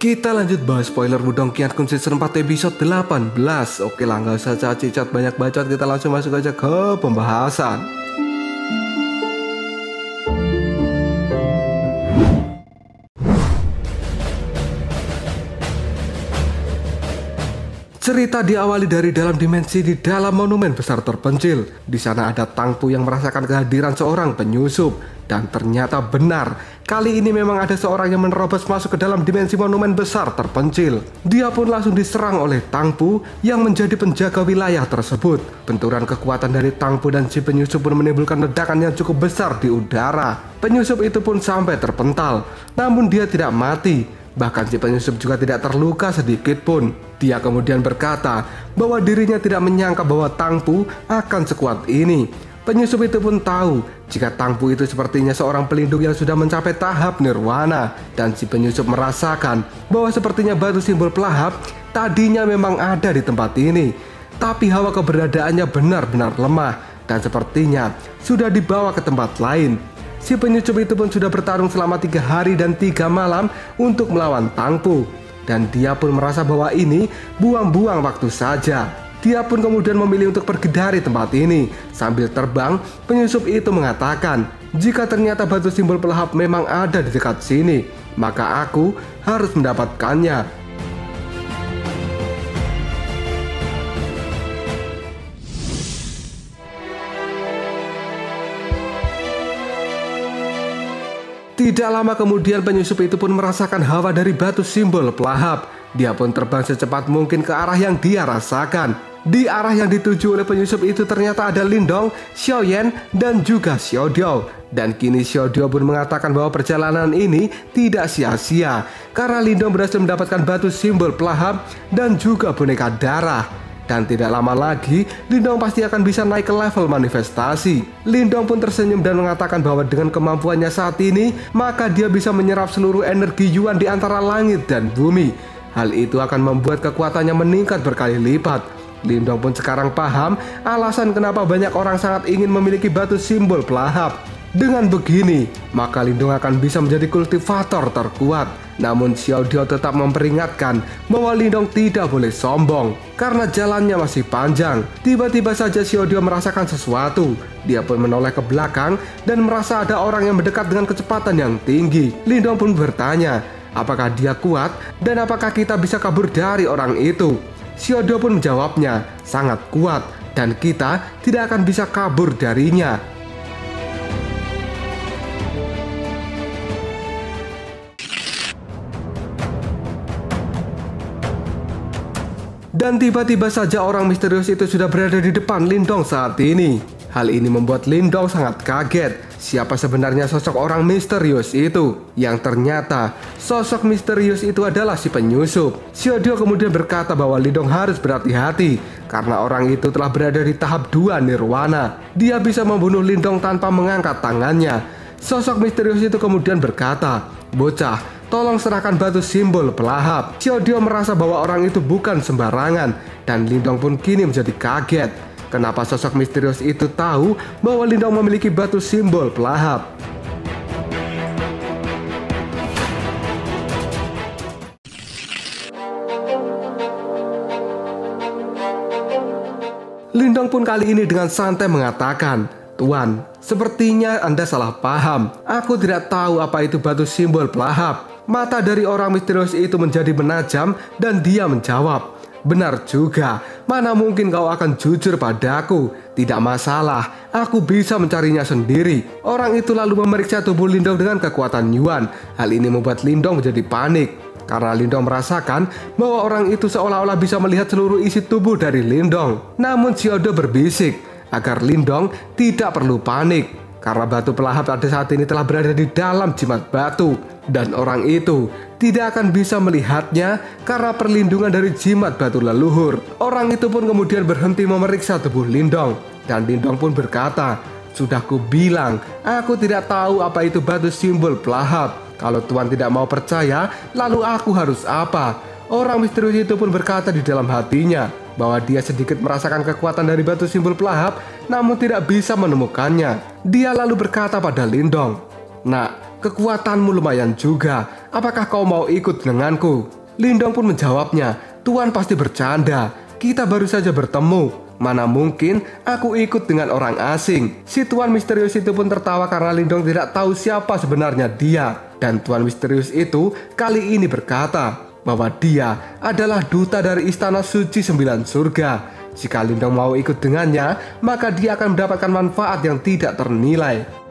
Kita lanjut bahas spoiler Wudong Qiangun season 4 episode 18. Oke lah, nggak usah cacat banyak bacot, kita langsung masuk aja ke pembahasan. Cerita diawali dari dalam dimensi di dalam monumen besar terpencil. Di sana ada Tang Pu yang merasakan kehadiran seorang penyusup. Dan ternyata benar, kali ini memang ada seorang yang menerobos masuk ke dalam dimensi monumen besar terpencil. Dia pun langsung diserang oleh Tang Pu yang menjadi penjaga wilayah tersebut. Benturan kekuatan dari Tang Pu dan si penyusup pun menimbulkan ledakan yang cukup besar di udara. Penyusup itu pun sampai terpental, namun dia tidak mati. Bahkan si penyusup juga tidak terluka sedikit pun. Dia kemudian berkata bahwa dirinya tidak menyangka bahwa Tang Pu akan sekuat ini. Penyusup itu pun tahu jika Tang Pu itu sepertinya seorang pelindung yang sudah mencapai tahap nirwana. Dan si penyusup merasakan bahwa sepertinya batu simbol pelahap tadinya memang ada di tempat ini. Tapi hawa keberadaannya benar-benar lemah dan sepertinya sudah dibawa ke tempat lain. Si penyusup itu pun sudah bertarung selama 3 hari dan 3 malam untuk melawan Tang Pu. Dan dia pun merasa bahwa ini buang-buang waktu saja. Dia pun kemudian memilih untuk pergi dari tempat ini. Sambil terbang, penyusup itu mengatakan, jika ternyata batu simbol pelahap memang ada di dekat sini, maka aku harus mendapatkannya. Tidak lama kemudian penyusup itu pun merasakan hawa dari batu simbol pelahap. Dia pun terbang secepat mungkin ke arah yang dia rasakan. Di arah yang dituju oleh penyusup itu ternyata ada Lindong, Xiaoyan, dan juga Xiaodiao. Dan kini Xiaodiao pun mengatakan bahwa perjalanan ini tidak sia-sia karena Lindong berhasil mendapatkan batu simbol pelahap dan juga boneka darah. Dan tidak lama lagi, Lindong pasti akan bisa naik ke level manifestasi. Lindong pun tersenyum dan mengatakan bahwa dengan kemampuannya saat ini, maka dia bisa menyerap seluruh energi Yuan di antara langit dan bumi. Hal itu akan membuat kekuatannya meningkat berkali lipat. Lindong pun sekarang paham alasan kenapa banyak orang sangat ingin memiliki batu simbol pelahap. Dengan begini, maka Lindong akan bisa menjadi kultivator terkuat. Namun Xiaodiao tetap memperingatkan bahwa Lindong tidak boleh sombong karena jalannya masih panjang. Tiba-tiba saja Xiaodiao merasakan sesuatu. Dia pun menoleh ke belakang dan merasa ada orang yang mendekat dengan kecepatan yang tinggi. Lindong pun bertanya, apakah dia kuat dan apakah kita bisa kabur dari orang itu? Xiaodiao pun menjawabnya, sangat kuat dan kita tidak akan bisa kabur darinya. Dan tiba-tiba saja orang misterius itu sudah berada di depan Lindong saat ini. Hal ini membuat Lindong sangat kaget. Siapa sebenarnya sosok orang misterius itu? Yang ternyata sosok misterius itu adalah si penyusup. Xiaodiao kemudian berkata bahwa Lindong harus berhati-hati karena orang itu telah berada di tahap 2 nirwana. Dia bisa membunuh Lindong tanpa mengangkat tangannya. Sosok misterius itu kemudian berkata, bocah, tolong serahkan batu simbol pelahap. Xiaodiao merasa bahwa orang itu bukan sembarangan dan Lindong pun kini menjadi kaget. Kenapa sosok misterius itu tahu bahwa Lindong memiliki batu simbol pelahap? Lindong pun kali ini dengan santai mengatakan, Tuan, sepertinya Anda salah paham. Aku tidak tahu apa itu batu simbol pelahap. Mata dari orang misterius itu menjadi menajam dan dia menjawab, benar juga, mana mungkin kau akan jujur padaku? Tidak masalah, aku bisa mencarinya sendiri. Orang itu lalu memeriksa tubuh Lindong dengan kekuatan Yuan. Hal ini membuat Lindong menjadi panik karena Lindong merasakan bahwa orang itu seolah-olah bisa melihat seluruh isi tubuh dari Lindong. Namun Xiaodiao berbisik agar Lindong tidak perlu panik karena batu pelahap pada saat ini telah berada di dalam jimat batu. Dan orang itu tidak akan bisa melihatnya karena perlindungan dari jimat batu leluhur. Orang itu pun kemudian berhenti memeriksa tubuh Lindong. Dan Lindong pun berkata, sudah kubilang, aku tidak tahu apa itu batu simbol pelahap. Kalau Tuan tidak mau percaya, lalu aku harus apa? Orang misterius itu pun berkata di dalam hatinya bahwa dia sedikit merasakan kekuatan dari batu simbol pelahap, namun tidak bisa menemukannya. Dia lalu berkata pada Lindong, Nak, kekuatanmu lumayan juga. Apakah kau mau ikut denganku? Lindong pun menjawabnya, Tuan pasti bercanda. Kita baru saja bertemu. Mana mungkin aku ikut dengan orang asing. Si Tuan misterius itu pun tertawa karena Lindong tidak tahu siapa sebenarnya dia. Dan Tuan misterius itu kali ini berkata bahwa dia adalah duta dari Istana Suci 9 Surga. Jika Lindong mau ikut dengannya, maka dia akan mendapatkan manfaat yang tidak ternilai.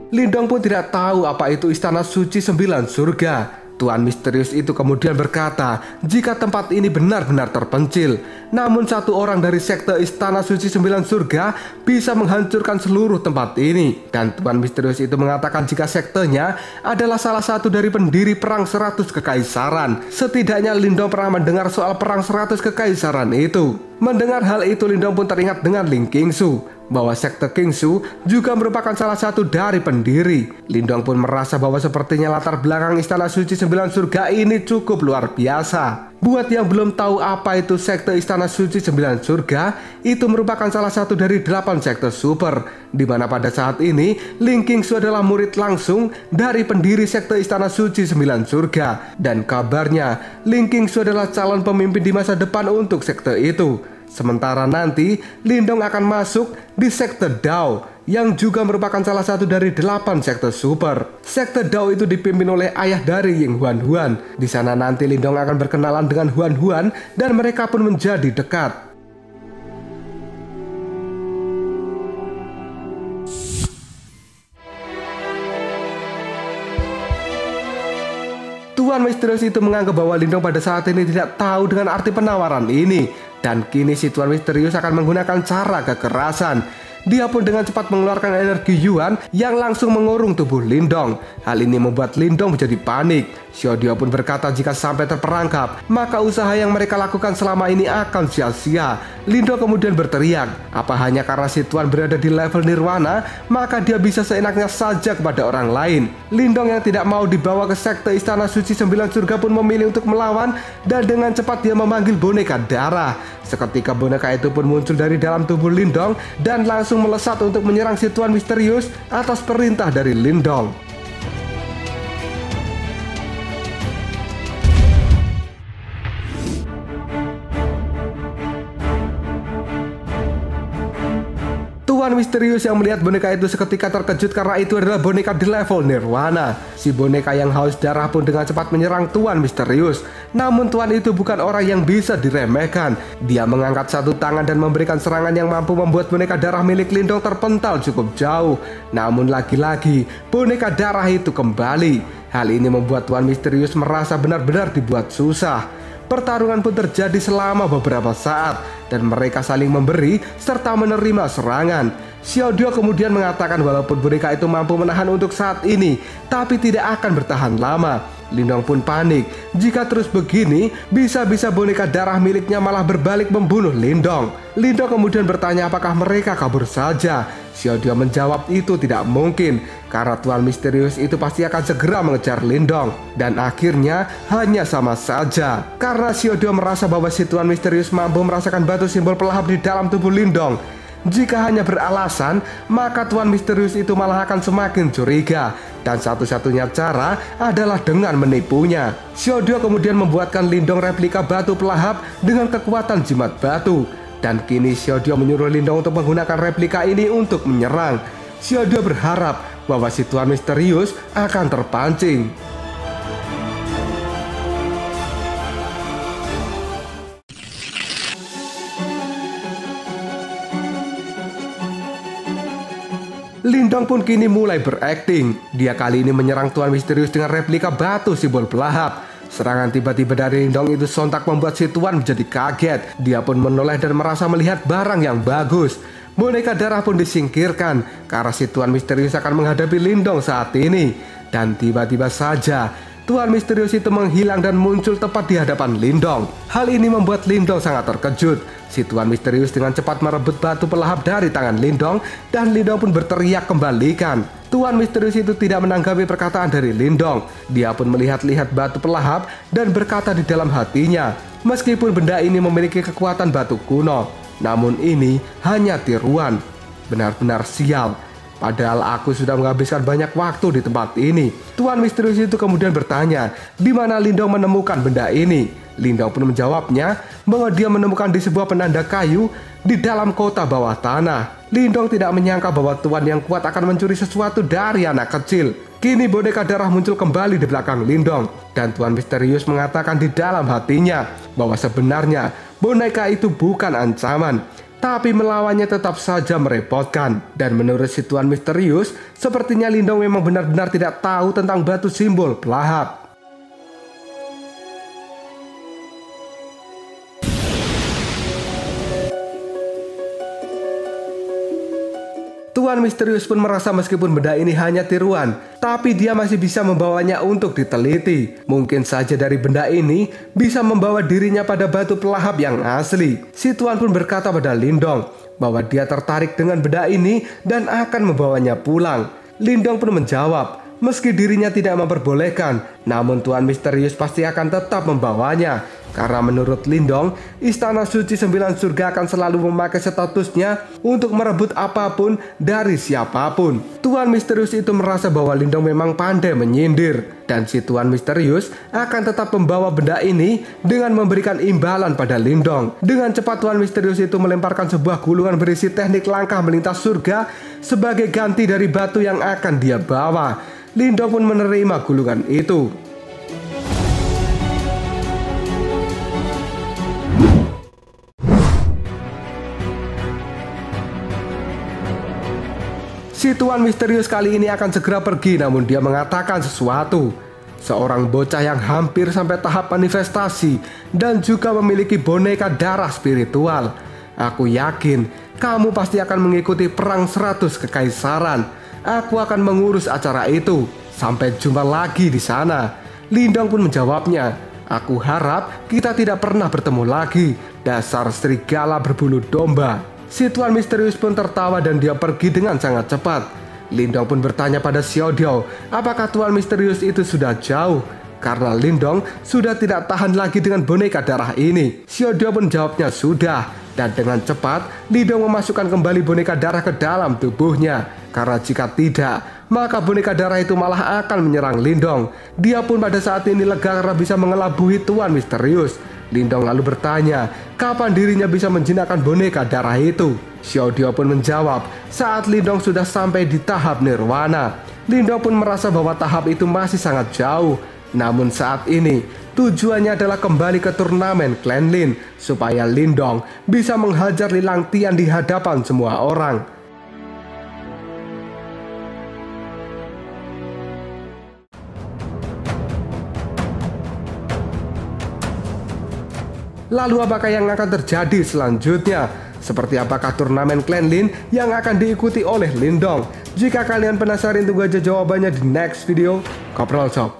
Lindong pun tidak tahu apa itu Istana Suci 9 Surga. Tuan misterius itu kemudian berkata, jika tempat ini benar-benar terpencil, namun satu orang dari sekte Istana Suci 9 Surga bisa menghancurkan seluruh tempat ini. Dan Tuan misterius itu mengatakan jika sektenya adalah salah satu dari pendiri Perang 100 Kekaisaran. Setidaknya Lindong pernah mendengar soal Perang 100 Kekaisaran itu. Mendengar hal itu, Lindong pun teringat dengan Ling Qingsu, bahwa sekte Qingsu juga merupakan salah satu dari pendiri. Lindong pun merasa bahwa sepertinya latar belakang Istana Suci 9 Surga ini cukup luar biasa. Buat yang belum tahu apa itu sekte Istana Suci 9 Surga, itu merupakan salah satu dari 8 sekte super, di mana pada saat ini Ling Qingsu adalah murid langsung dari pendiri sekte Istana Suci 9 Surga. Dan kabarnya Ling Qingsu adalah calon pemimpin di masa depan untuk sekte itu. Sementara nanti Lindong akan masuk di sekte Dao, yang juga merupakan salah satu dari 8 sekte super. Sekte Dao itu dipimpin oleh ayah dari Ying Huan-Huan. Di sana nanti Lindong akan berkenalan dengan Huan-Huan dan mereka pun menjadi dekat. Tuan misterius itu menganggap bahwa Lindong pada saat ini tidak tahu dengan arti penawaran ini. Dan kini si Tuan misterius akan menggunakan cara kekerasan. Dia pun dengan cepat mengeluarkan energi Yuan yang langsung mengurung tubuh Lindong. Hal ini membuat Lindong menjadi panik. Xiaodio pun berkata jika sampai terperangkap, maka usaha yang mereka lakukan selama ini akan sia-sia. Lindong kemudian berteriak, apa hanya karena si Tuan berada di level nirwana, maka dia bisa seenaknya saja kepada orang lain. Lindong yang tidak mau dibawa ke sekte Istana Suci 9 Surga pun memilih untuk melawan, dan dengan cepat dia memanggil boneka darah. Seketika boneka itu pun muncul dari dalam tubuh Lindong dan langsung melesat untuk menyerang si Tuan misterius atas perintah dari Lindong. Tuan misterius yang melihat boneka itu seketika terkejut karena itu adalah boneka di level nirwana. Si boneka yang haus darah pun dengan cepat menyerang Tuan misterius. Namun Tuan itu bukan orang yang bisa diremehkan. Dia mengangkat satu tangan dan memberikan serangan yang mampu membuat boneka darah milik Lindong terpental cukup jauh. Namun lagi-lagi boneka darah itu kembali. Hal ini membuat Tuan misterius merasa benar-benar dibuat susah. Pertarungan pun terjadi selama beberapa saat dan mereka saling memberi serta menerima serangan. Xiaodio kemudian mengatakan walaupun boneka itu mampu menahan untuk saat ini, tapi tidak akan bertahan lama. Lindong pun panik. Jika terus begini, bisa-bisa boneka darah miliknya malah berbalik membunuh Lindong. Lindong kemudian bertanya apakah mereka kabur saja. Xiaodio menjawab itu tidak mungkin, karena Tuan misterius itu pasti akan segera mengejar Lindong. Dan akhirnya hanya sama saja, karena Xiaodio merasa bahwa si Tuan misterius mampu merasakan batu simbol pelahap di dalam tubuh Lindong. Jika hanya beralasan, maka Tuan misterius itu malah akan semakin curiga. Dan satu-satunya cara adalah dengan menipunya. Xiaodio kemudian membuatkan Lindong replika batu pelahap dengan kekuatan jimat batu. Dan kini Xiaodio menyuruh Lindong untuk menggunakan replika ini untuk menyerang. Xiaodio berharap bahwa si Tuan misterius akan terpancing. Lindong pun kini mulai berakting. Dia kali ini menyerang Tuan misterius dengan replika batu simbol pelahap. Serangan tiba-tiba dari Lindong itu sontak membuat si Tuan menjadi kaget. Dia pun menoleh dan merasa melihat barang yang bagus. Boneka darah pun disingkirkan karena si Tuan misterius akan menghadapi Lindong saat ini. Dan tiba-tiba saja Tuan misterius itu menghilang dan muncul tepat di hadapan Lindong. Hal ini membuat Lindong sangat terkejut. Si Tuan misterius dengan cepat merebut batu pelahap dari tangan Lindong dan Lindong pun berteriak kembalikan. Tuan misterius itu tidak menanggapi perkataan dari Lindong. Dia pun melihat-lihat batu pelahap dan berkata di dalam hatinya, Meskipun benda ini memiliki kekuatan batu kuno, namun ini hanya tiruan. Benar-benar sial. Padahal aku sudah menghabiskan banyak waktu di tempat ini. Tuan misterius itu kemudian bertanya, di mana Lindong menemukan benda ini. Lindong pun menjawabnya bahwa dia menemukan di sebuah penanda kayu di dalam kota bawah tanah. Lindong tidak menyangka bahwa tuan yang kuat akan mencuri sesuatu dari anak kecil. Kini boneka darah muncul kembali di belakang Lindong. Dan tuan misterius mengatakan di dalam hatinya bahwa sebenarnya boneka itu bukan ancaman, tapi melawannya tetap saja merepotkan. Dan menurut si tuan misterius, sepertinya Lindong memang benar-benar tidak tahu tentang batu simbol pelahap. Tuan misterius pun merasa meskipun benda ini hanya tiruan, tapi dia masih bisa membawanya untuk diteliti. Mungkin saja dari benda ini bisa membawa dirinya pada batu pelahap yang asli. Si tuan pun berkata pada Lindong bahwa dia tertarik dengan benda ini dan akan membawanya pulang. Lindong pun menjawab, meski dirinya tidak memperbolehkan, namun tuan misterius pasti akan tetap membawanya. Karena menurut Lindong, Istana Suci 9 Surga akan selalu memakai statusnya untuk merebut apapun dari siapapun. Tuan misterius itu merasa bahwa Lindong memang pandai menyindir. Dan si tuan misterius akan tetap membawa benda ini dengan memberikan imbalan pada Lindong. Dengan cepat tuan misterius itu melemparkan sebuah gulungan berisi teknik langkah melintas surga sebagai ganti dari batu yang akan dia bawa. Lindong pun menerima gulungan itu. Si tuan misterius kali ini akan segera pergi, namun dia mengatakan sesuatu. Seorang bocah yang hampir sampai tahap manifestasi dan juga memiliki boneka darah spiritual. Aku yakin kamu pasti akan mengikuti perang 100 kekaisaran. Aku akan mengurus acara itu. Sampai jumpa lagi di sana. Lindong pun menjawabnya, aku harap kita tidak pernah bertemu lagi. Dasar serigala berbulu domba. Si tuan misterius pun tertawa dan dia pergi dengan sangat cepat. Lindong pun bertanya pada Xiaodio, apakah tuan misterius itu sudah jauh? Karena Lindong sudah tidak tahan lagi dengan boneka darah ini. Xiaodio pun jawabnya sudah. Dan dengan cepat, Lindong memasukkan kembali boneka darah ke dalam tubuhnya. Karena jika tidak, maka boneka darah itu malah akan menyerang Lindong. Dia pun pada saat ini lega karena bisa mengelabui tuan misterius. Lindong lalu bertanya, kapan dirinya bisa menjinakkan boneka darah itu? Xiaodio pun menjawab, saat Lindong sudah sampai di tahap nirwana. Lindong pun merasa bahwa tahap itu masih sangat jauh. Namun saat ini, tujuannya adalah kembali ke turnamen Clan Lin, supaya Lindong bisa menghajar Lilang Tian di hadapan semua orang. Lalu apakah yang akan terjadi selanjutnya? Seperti apakah turnamen Clan Lin yang akan diikuti oleh Lindong? Jika kalian penasaran, tunggu aja jawabannya di next video. Kopral Shop.